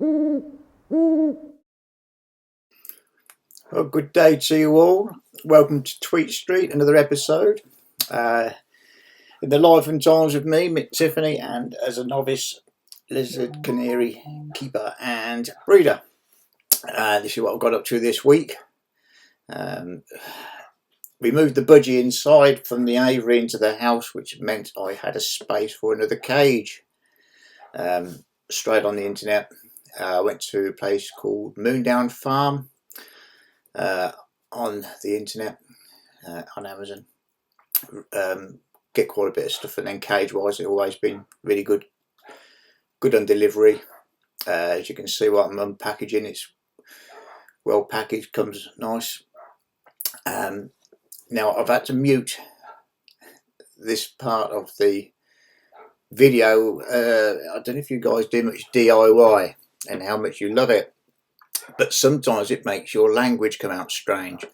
Well, good day to you all. Welcome to Tweet Street, another episode. In the life and times of me, Mick Tiffany, and as a novice lizard, canary keeper and breeder. This is what I've got up to this week. We moved the budgie inside from the aviary into the house, which meant I had a space for another cage. Straight on the internet, I went to a place called Moondown Farm on the internet, on Amazon. Get quite a bit of stuff, and then cage wise it's always been really good on delivery. As you can see what I'm unpackaging, it's well packaged, comes nice. Now I've had to mute this part of the video. I don't know if you guys do much DIY and how much you love it, but sometimes it makes your language come out strange,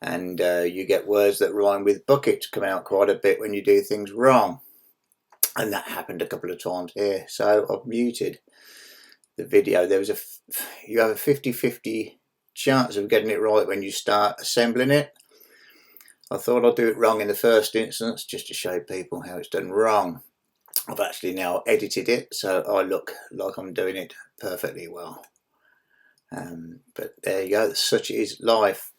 and you get words that rhyme with bucket come out quite a bit when you do things wrong, and that happened a couple of times here. So I've muted the video. You have a 50-50 chance of getting it right when you start assembling it. I thought I'd do it wrong in the first instance just to show people how it's done wrong. I've actually now edited it so I look like I'm doing it perfectly well. But there you go, such is life.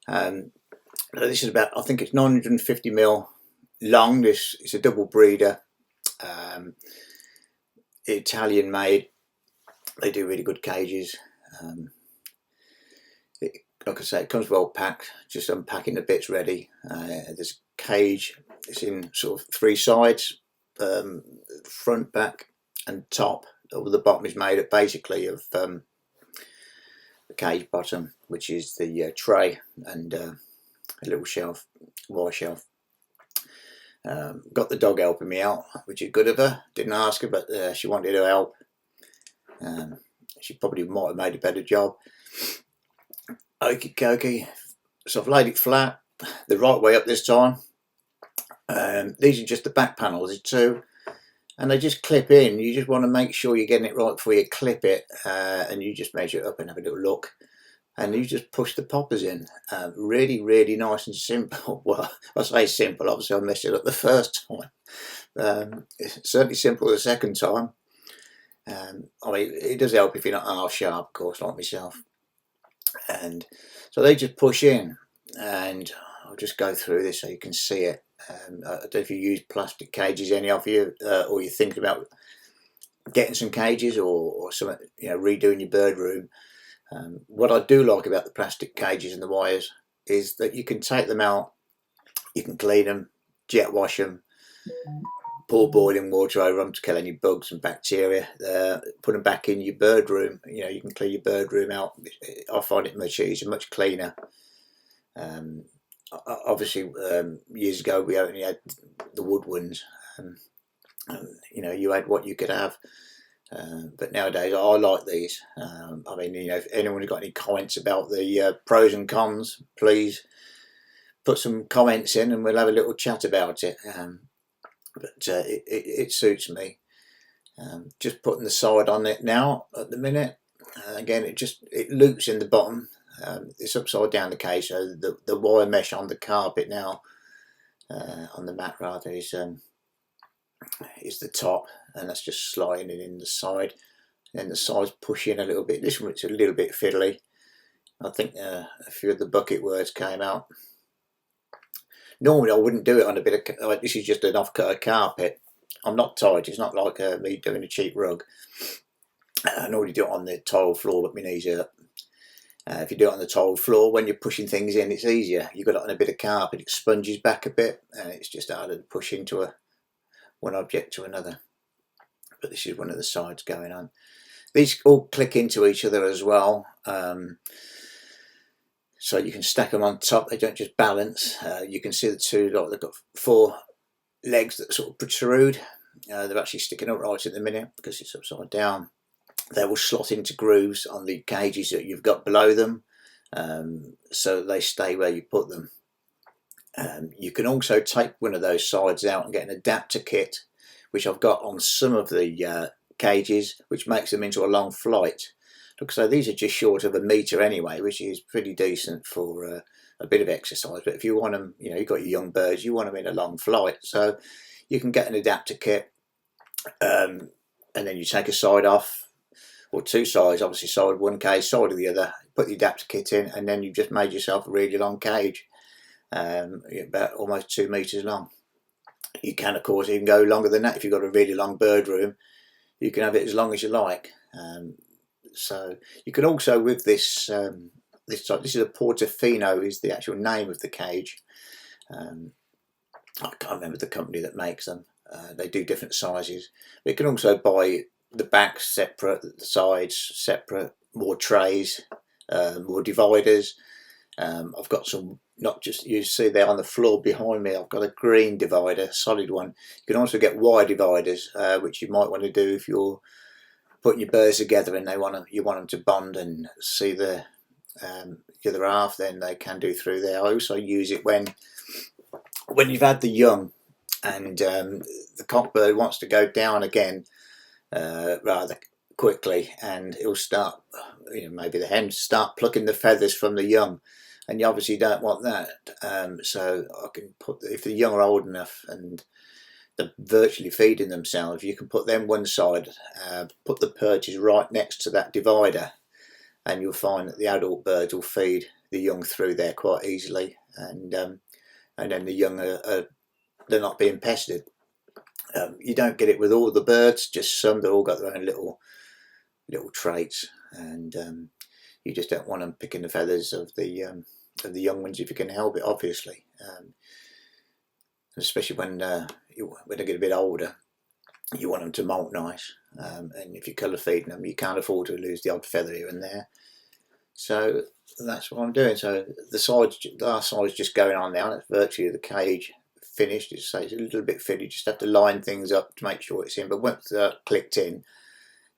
This is about, I think it's 950mm long. This is a double breeder, Italian made. They do really good cages. Like I say, it comes well packed, just unpacking the bits ready. There's a cage, it's in sort of three sides, front, back and top. The bottom is made up basically of the cage bottom, which is the tray, and a little shelf, wire shelf. Got the dog helping me out, which is good of her. Didn't ask her, but she wanted to help. She probably might have made a better job. Okie dokie. So I've laid it flat the right way up this time. These are just the back panels, there's two, and they just clip in. You just want to make sure you're getting it right before you clip it, and you just measure it up and have a little look, and you just push the poppers in. Really nice and simple. Well, I say simple, obviously I messed it up the first time. It's certainly simple the second time. I mean, it does help if you're not half sharp, of course, like myself. And so they just push in, and I'll just go through this so you can see it. I don't know if you use plastic cages, any of you, or you're thinking about getting some cages or something, redoing your bird room. What I do like about the plastic cages and the wires is that you can take them out, you can clean them, jet wash them, pour boiling water over them to kill any bugs and bacteria, put them back in your bird room. You can clean your bird room out. I find it much easier, much cleaner. Obviously, years ago we only had the wood ones, you had what you could have, but nowadays I like these. I mean, if anyone's got any comments about the pros and cons, please put some comments in and we'll have a little chat about it. But it suits me. Just putting the side on it now at the minute. Again, it loops in the bottom. It's upside down the cage, so the wire mesh on the carpet now, on the mat rather, is the top, and that's just sliding it in the side. And then the sides push in a little bit. This one's a little bit fiddly. I think a few of the bucket words came out. Normally I wouldn't do it on a bit of, like, this is just an off-cut of carpet. I'm not tight, it's not like me doing a cheap rug. I normally do it on the tile floor, but my knees hurt. If you do it on the tile floor, when you're pushing things in, it's easier. You've got it on a bit of carpet, it sponges back a bit, and it's just harder to push into one object to another. But this is one of the sides going on. These all click into each other as well. So you can stack them on top, they don't just balance. You can see the two, like, they've got four legs that sort of protrude. They're actually sticking up right at the minute because it's upside down. They will slot into grooves on the cages that you've got below them, so they stay where you put them. You can also take one of those sides out and get an adapter kit, which I've got on some of the cages, which makes them into a long flight. Look, so these are just short of 1 metre anyway, which is pretty decent for a bit of exercise. But if you want them, you know, you've got your young birds, you want them in a long flight, so you can get an adapter kit, and then you take a side off, or 2 sides, obviously side one cage, side of the other, put the adapter kit in, and then you've just made yourself a really long cage, about almost 2 metres long. You can, of course, even go longer than that. If you've got a really long bird room, you can have it as long as you like. So you can also, with this this is a Portofino is the actual name of the cage. I can't remember the company that makes them. They do different sizes. But you can also buy the backs separate, the sides separate, more trays, more dividers. I've got some, not just, you see there on the floor behind me, I've got a green divider, solid one. You can also get wire dividers, which you might want to do if you're putting your birds together and you want them to bond and see the other half, then they can do through there. I also use it when you've had the young and the cockbird wants to go down again rather quickly, and it'll start, you know, maybe the hen start plucking the feathers from the young, and you obviously don't want that. So I can put, if the young are old enough and they're virtually feeding themselves, you can put them one side, put the perches right next to that divider, and you'll find that the adult birds will feed the young through there quite easily, and then the young they're not being pestered. You don't get it with all the birds, just some. They've all got their own little traits, and you just don't want them picking the feathers of the young ones if you can help it, obviously. Especially when they get a bit older, you want them to molt nice, and if you're colour feeding them, you can't afford to lose the odd feather here and there. So that's what I'm doing. So our side's just going on now. That's virtually the cage finished. It's a little bit fiddly, just have to line things up to make sure it's in, but once they're clicked in,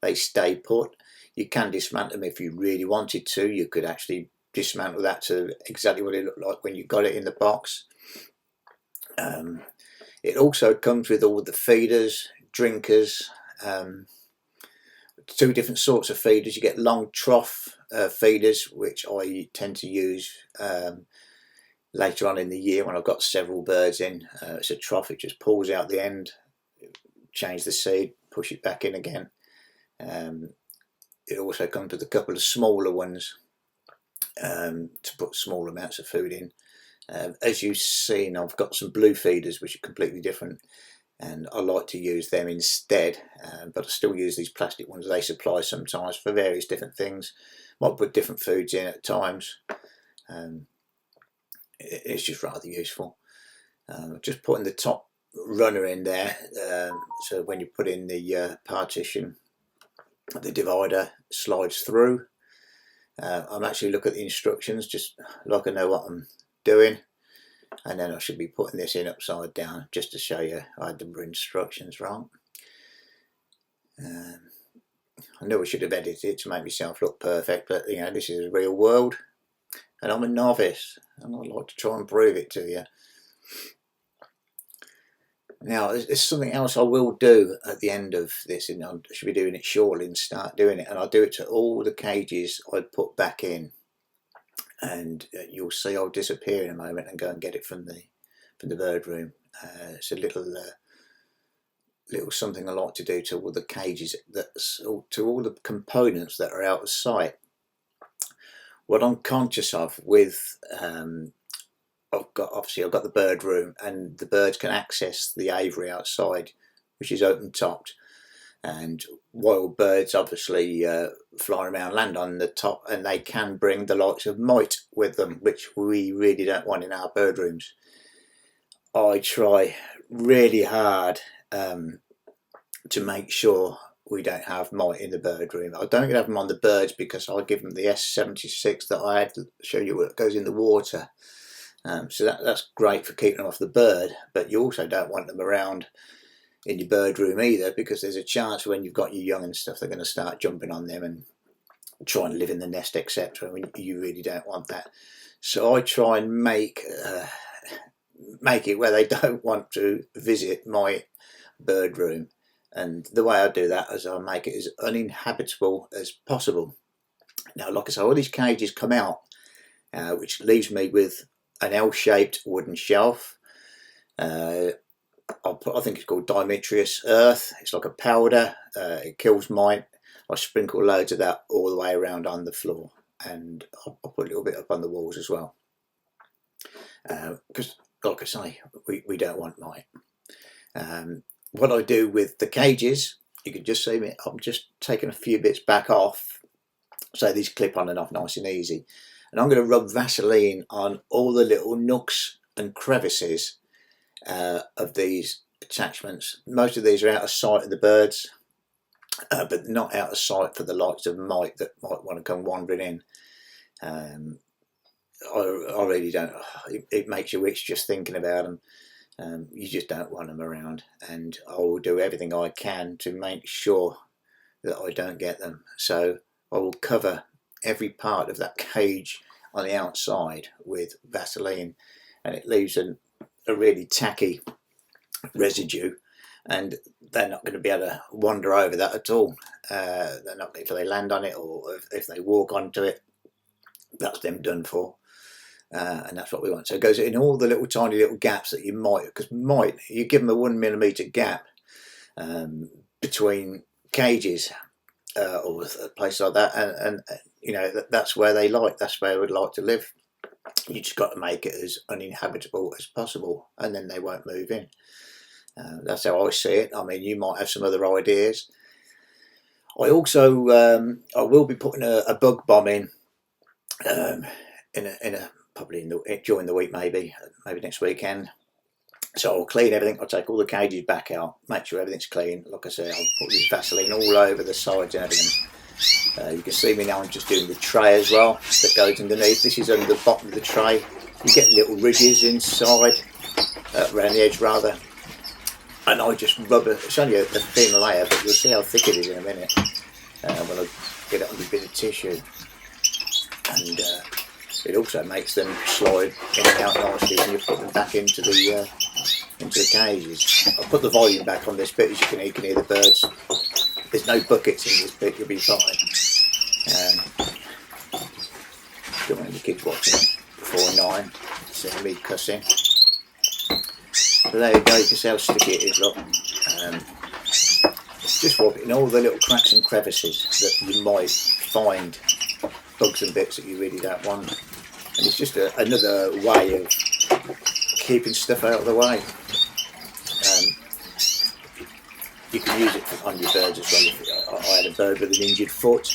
they stay put. You can dismantle them if you really wanted to. You could actually dismantle that to exactly what it looked like when you got it in the box. It also comes with all the feeders, drinkers, 2 different sorts of feeders. You get long trough feeders, which I tend to use later on in the year when I've got several birds in. It's a trough, it just pulls out the end, change the seed, push it back in again. It also comes with a couple of smaller ones to put small amounts of food in. As you've seen, I've got some blue feeders which are completely different, and I like to use them instead, but I still use these plastic ones they supply sometimes for various different things. Might put different foods in at times. It's just rather useful. Just putting the top runner in there, so when you put in the partition, the divider slides through. I'm actually looking at the instructions just like I know what I'm doing, and then I should be putting this in upside down just to show you I had the instructions wrong. I knew I should have edited it to make myself look perfect, but you know, this is the real world and I'm a novice and I'd like to try and prove it to you. Now there's something else I will do at the end of this, and I should be doing it shortly and start doing it, and I'll do it to all the cages I put back in, and you'll see I'll disappear in a moment and go and get it from the bird room. It's a little something I like to do to all the cages, to all the components that are out of sight. What I'm conscious of with I've got the bird room, and the birds can access the aviary outside, which is open topped, and wild birds obviously fly around, land on the top, and they can bring the likes of mite with them, which we really don't want in our bird rooms. I try really hard to make sure we don't have mite in the bird room. I don't have them on the birds because I give them the S76 that I had to show you what goes in the water. So that's great for keeping them off the bird, but you also don't want them around in your bird room either, because there's a chance when you've got your young and stuff, they're going to start jumping on them and trying to live in the nest, etc. I mean, you really don't want that. So I try and make it where they don't want to visit my bird room. And the way I do that is I make it as uninhabitable as possible. Now, like I say, all these cages come out, which leaves me with an L-shaped wooden shelf. I think it's called Dimitris earth. It's like a powder. It kills mite. I sprinkle loads of that all the way around on the floor, and I'll put a little bit up on the walls as well. Because, like I say, we don't want mite. What I do with the cages, you can just see me, I'm just taking a few bits back off, so these clip on and off nice and easy. And I'm going to rub Vaseline on all the little nooks and crevices of these attachments. Most of these are out of sight of the birds, but not out of sight for the likes of mite that might want to come wandering in. I really don't. It makes you itch just thinking about them. You just don't want them around, and I will do everything I can to make sure that I don't get them. So I will cover every part of that cage on the outside with Vaseline, and it leaves a really tacky residue, and they're not going to be able to wander over that at all. They're not, if they land on it or if they walk onto it, that's them done for. And that's what we want. So it goes in all the little tiny little gaps that you might, because mite, you give them a 1 millimetre gap between cages or a place like that, and you know, that's where they like, that's where they would like to live. You just got to make it as uninhabitable as possible, and then they won't move in. That's how I see it. I mean, you might have some other ideas. I also I will be putting a bug bomb in a probably during the week, maybe next weekend. So I'll clean everything. I'll take all the cages back out, make sure everything's clean. Like I said, I'll put this Vaseline all over the sides and everything. You can see me now, I'm just doing the tray as well that goes underneath. This is under the bottom of the tray. You get little ridges inside, around the edge rather. And I just rub it. It's only a thin layer, but you'll see how thick it is in a minute when I get it on a bit of tissue. And it also makes them slide in and out nicely when you put them back into the cages. I'll put the volume back on this bit, as you can hear the birds. There's no buckets in this bit, you'll be fine. Don't want any kids watching before 9, seeing me cussing. So there you go, you can see how sticky it is, look. Just wop it in all the little cracks and crevices that you might find bugs and bits that you really don't want. And it's just another way of keeping stuff out of the way. You can use it on your birds as well. I had a bird with an injured foot,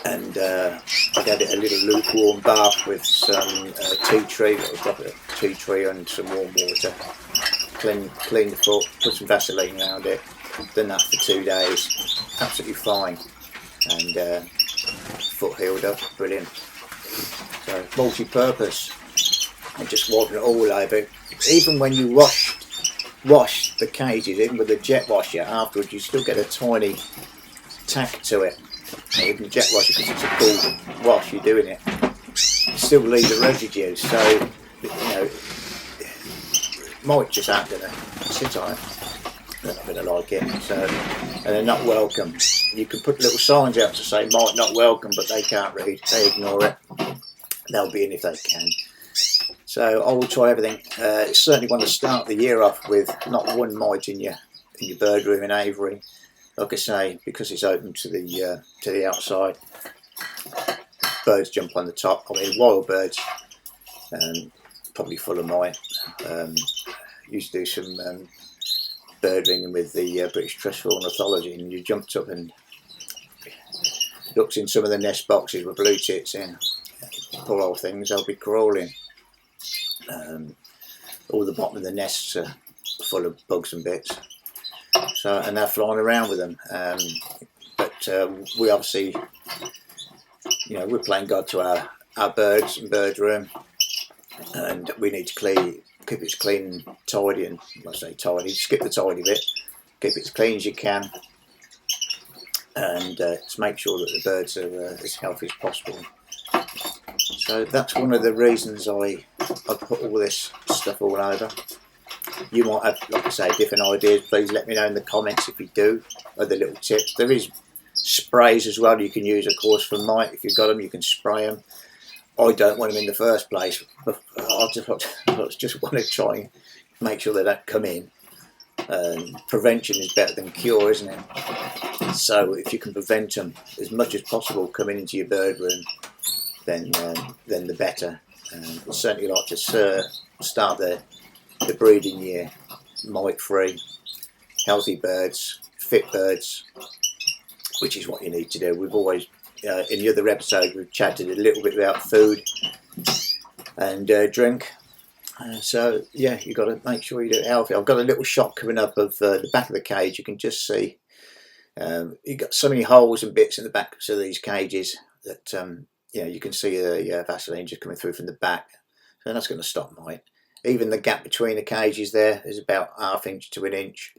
and I had it a little lukewarm bath with some tea tree. I'll drop a tea tree and some warm water. Clean the foot, put some Vaseline around it. Done that for 2 days, absolutely fine, and foot healed up, brilliant. So multi-purpose, and just wiping it all over. Even when you wash the cages, even with the jet washer afterwards, you still get a tiny tack to it. Even jet washer, because it's a cool wash, you're doing it, you still leave the residue. So you know, mite just aren't going to sit on it. They're not going to like it. So, and they're not welcome. You can put little signs out to say mite not welcome, but they can't read. They ignore it. They'll be in if they can. So I will try everything. Certainly want to start the year off with not one mite in your bird room in aviary. Like I say, because it's open to the outside, birds jump on the top. I mean, wild birds, probably full of mite. Used to do some bird ringing with the British Trust for Ornithology, and you jumped up and looked in some of the nest boxes with blue tits in. Poor old things, they'll be crawling. All the bottom of the nests are full of bugs and bits. So, and they're flying around with them. But we obviously, you know, we're playing God to our birds and bird room, and we need to keep it clean and tidy. And when I say tidy, skip the tidy bit. Keep it as clean as you can, and just make sure that the birds are as healthy as possible. So that's one of the reasons I put all this stuff all over. You might have, like I say, different ideas. Please let me know in the comments if you do, other little tips. There is sprays as well you can use, of course, for mite. If you've got them, you can spray them. I don't want them in the first place, but I just want to try and make sure they don't come in. Prevention is better than cure, isn't it? So if you can prevent them as much as possible coming into your bird room, then the better. I'd certainly like to start the breeding year mite free, healthy birds, fit birds, which is what you need to do. We've always in the other episode we've chatted a little bit about food and drink. So yeah, you've got to make sure you do it healthy. I've got a little shot coming up of the back of the cage. You can just see you've got so many holes and bits in the backs of these cages that you can see the Vaseline just coming through from the back. So that's going to stop mite. Even the gap between the cages there is about 1/2 inch to 1 inch,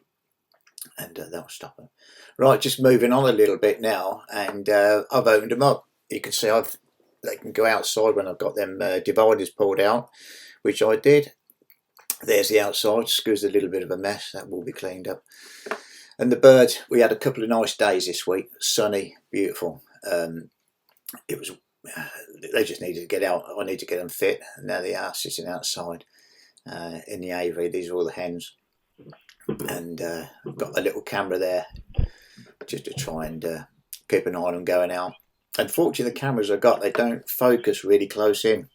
and that'll stop them. Right, just moving on a little bit now, and I've opened them up. You can see they can go outside when I've got them dividers pulled out, which I did. There's the outside. Screws a little bit of a mess. That will be cleaned up. And the birds, we had a couple of nice days this week. Sunny, beautiful. It was. They just needed to get out. I need to get them fit, and now they are sitting outside in the aviary. These are all the hens, and I've got a little camera there just to try and keep an eye on them going out. Unfortunately, the cameras I got, they don't focus really close in,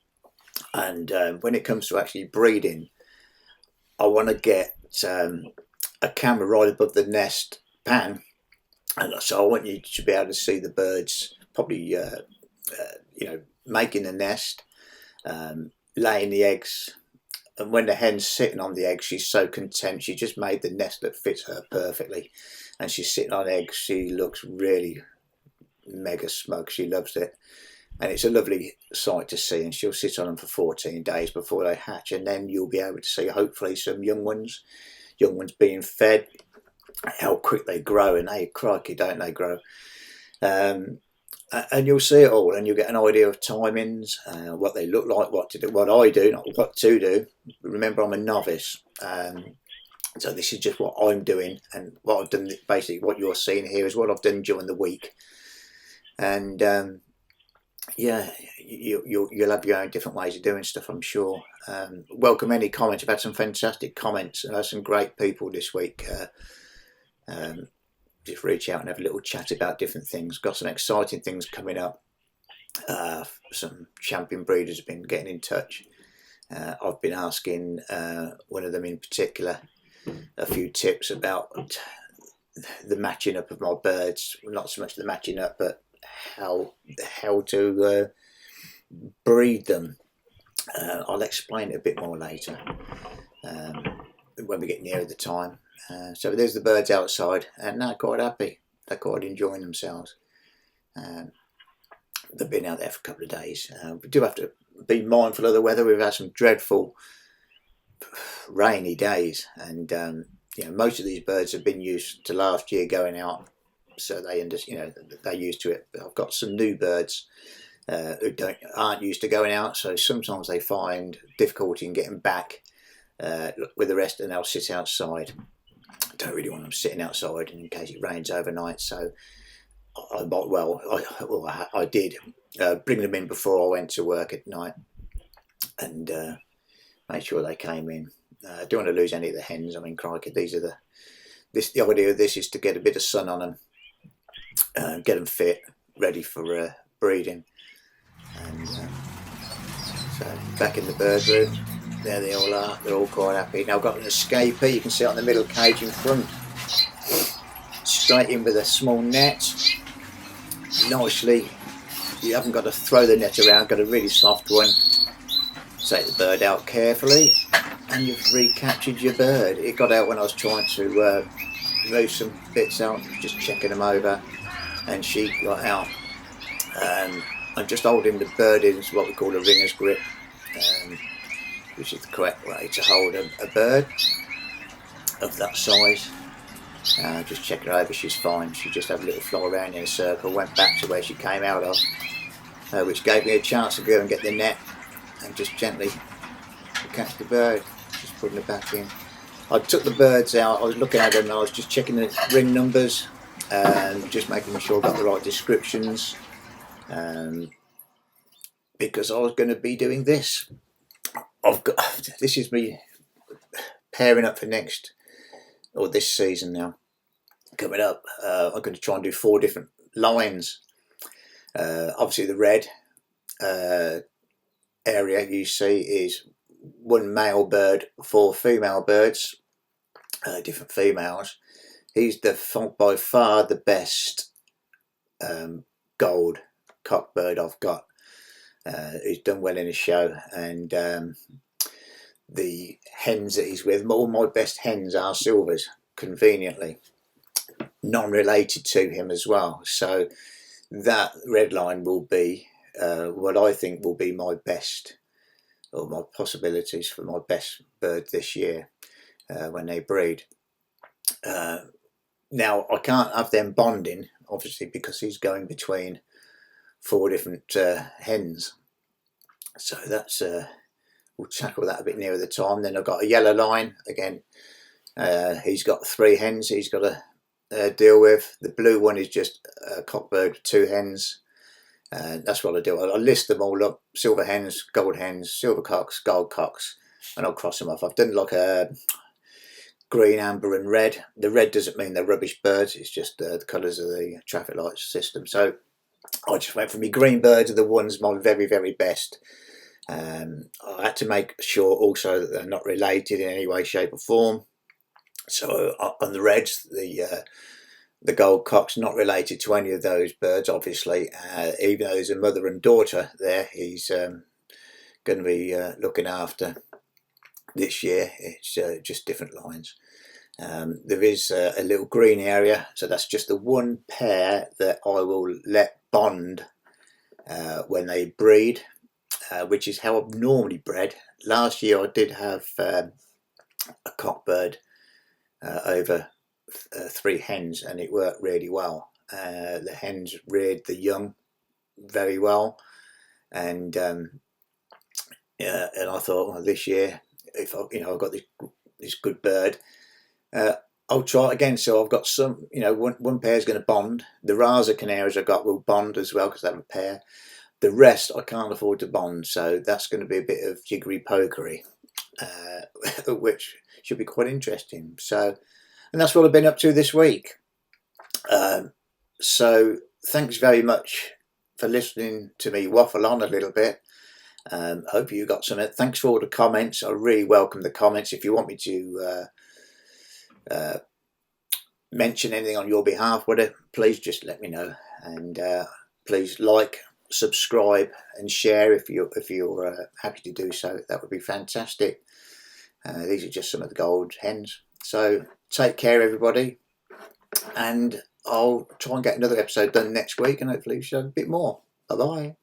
and when it comes to actually breeding, I want to get a camera right above the nest pan, and so I want you to be able to see the birds probably making the nest, laying the eggs, and when the hen's sitting on the eggs, she's so content. She just made the nest that fits her perfectly, and she's sitting on eggs. She looks really mega smug. She loves it, and it's a lovely sight to see. And she'll sit on them for 14 days before they hatch, and then you'll be able to see hopefully some young ones being fed, how quick they grow, and they, crikey, don't they grow. And you'll see it all, and you'll get an idea of timings, what they look like, what to do, what I do, not what to do. Remember, I'm a novice, so this is just what I'm doing, and what I've done. Basically, what you're seeing here is what I've done during the week, and yeah, you'll have your own different ways of doing stuff, I'm sure. Welcome any comments. I've had some fantastic comments. I've had some great people this week. Just reach out and have a little chat about different things. Got some exciting things coming up. Some champion breeders have been getting in touch. I've been asking one of them in particular a few tips about the matching up of my birds. Not so much the matching up, but how to breed them. I'll explain it a bit more later when we get nearer the time. So there's the birds outside, and they're quite happy. They're quite enjoying themselves. They've been out there for a couple of days. We do have to be mindful of the weather. We've had some dreadful rainy days, and most of these birds have been used to last year going out, so they're used to it. But I've got some new birds who aren't used to going out, so sometimes they find difficulty in getting back with the rest, and they'll sit outside. Don't really want them sitting outside in case it rains overnight, so I did bring them in before I went to work at night and made sure they came in. I don't want to lose any of the hens. I mean, crikey, the idea of this is to get a bit of sun on them, get them fit, ready for breeding. And so back in the bird room. There they all are. They're all quite happy. Now I've got an escaper. You can see it on the middle cage in front. Straight in with a small net. Nicely. You haven't got to throw the net around. Got a really soft one. Take the bird out carefully, and you've recaptured your bird. It got out when I was trying to move some bits out, just checking them over, and she got out. I'm just holding the bird in what we call a ringer's grip. Which is the correct way to hold a bird of that size. Just check her over, she's fine. She just had a little fly around in a circle, went back to where she came out of, which gave me a chance to go and get the net and just gently catch the bird, just putting it back in. I took the birds out, I was looking at them and I was just checking the ring numbers and just making sure I got the right descriptions, because I was going to be doing this. This is me pairing up for this season now coming up. I'm going to try and do 4 different lines. Obviously the red area you see is 1 male bird, 4 female birds, different females. He's by far the best gold cock bird I've got. He's done well in a show, and the hens that he's with, all my best hens are silvers, conveniently non-related to him as well. So that red line will be what I think will be my best, or my possibilities for my best bird this year when they breed. Now I can't have them bonding, obviously, because he's going between 4 different hens. So that's we'll tackle that a bit nearer the time. Then I've got a yellow line again. He's got 3 hens he's got to deal with. The blue one is just a cockbird with 2 hens. That's what I do. I list them all up: silver hens, gold hens, silver cocks, gold cocks, and I'll cross them off. I've done like a green, amber and red. The red doesn't mean they're rubbish birds, it's just the colours of the traffic light system. So I just went for me green birds are the ones my very, very best. I had to make sure also that they're not related in any way, shape or form. So on the reds, the gold cock's not related to any of those birds, obviously. Even though there's a mother and daughter there, he's going to be looking after this year. It's just different lines. There is a little green area, so that's just the 1 pair that I will let bond when they breed, which is how I've normally bred. Last year I did have a cockbird over 3 hens, and it worked really well. The hens reared the young very well, and I thought, well, this year, if I've got this good bird, I'll try it again. So I've got some, one pair is going to bond. The Rasa canaries I've got will bond as well because they have a pair. The rest I can't afford to bond, so that's going to be a bit of jiggery pokery, which should be quite interesting. So, and that's what I've been up to this week. So thanks very much for listening to me waffle on a little bit. Hope you got some. Thanks for all the comments. I really welcome the comments. If you want me to mention anything on your behalf, whatever, please just let me know. And please like, subscribe and share if you're happy to do so. That would be fantastic. These are just some of the gold hens. So take care, everybody, and I'll try and get another episode done next week, and hopefully show a bit more. Bye bye.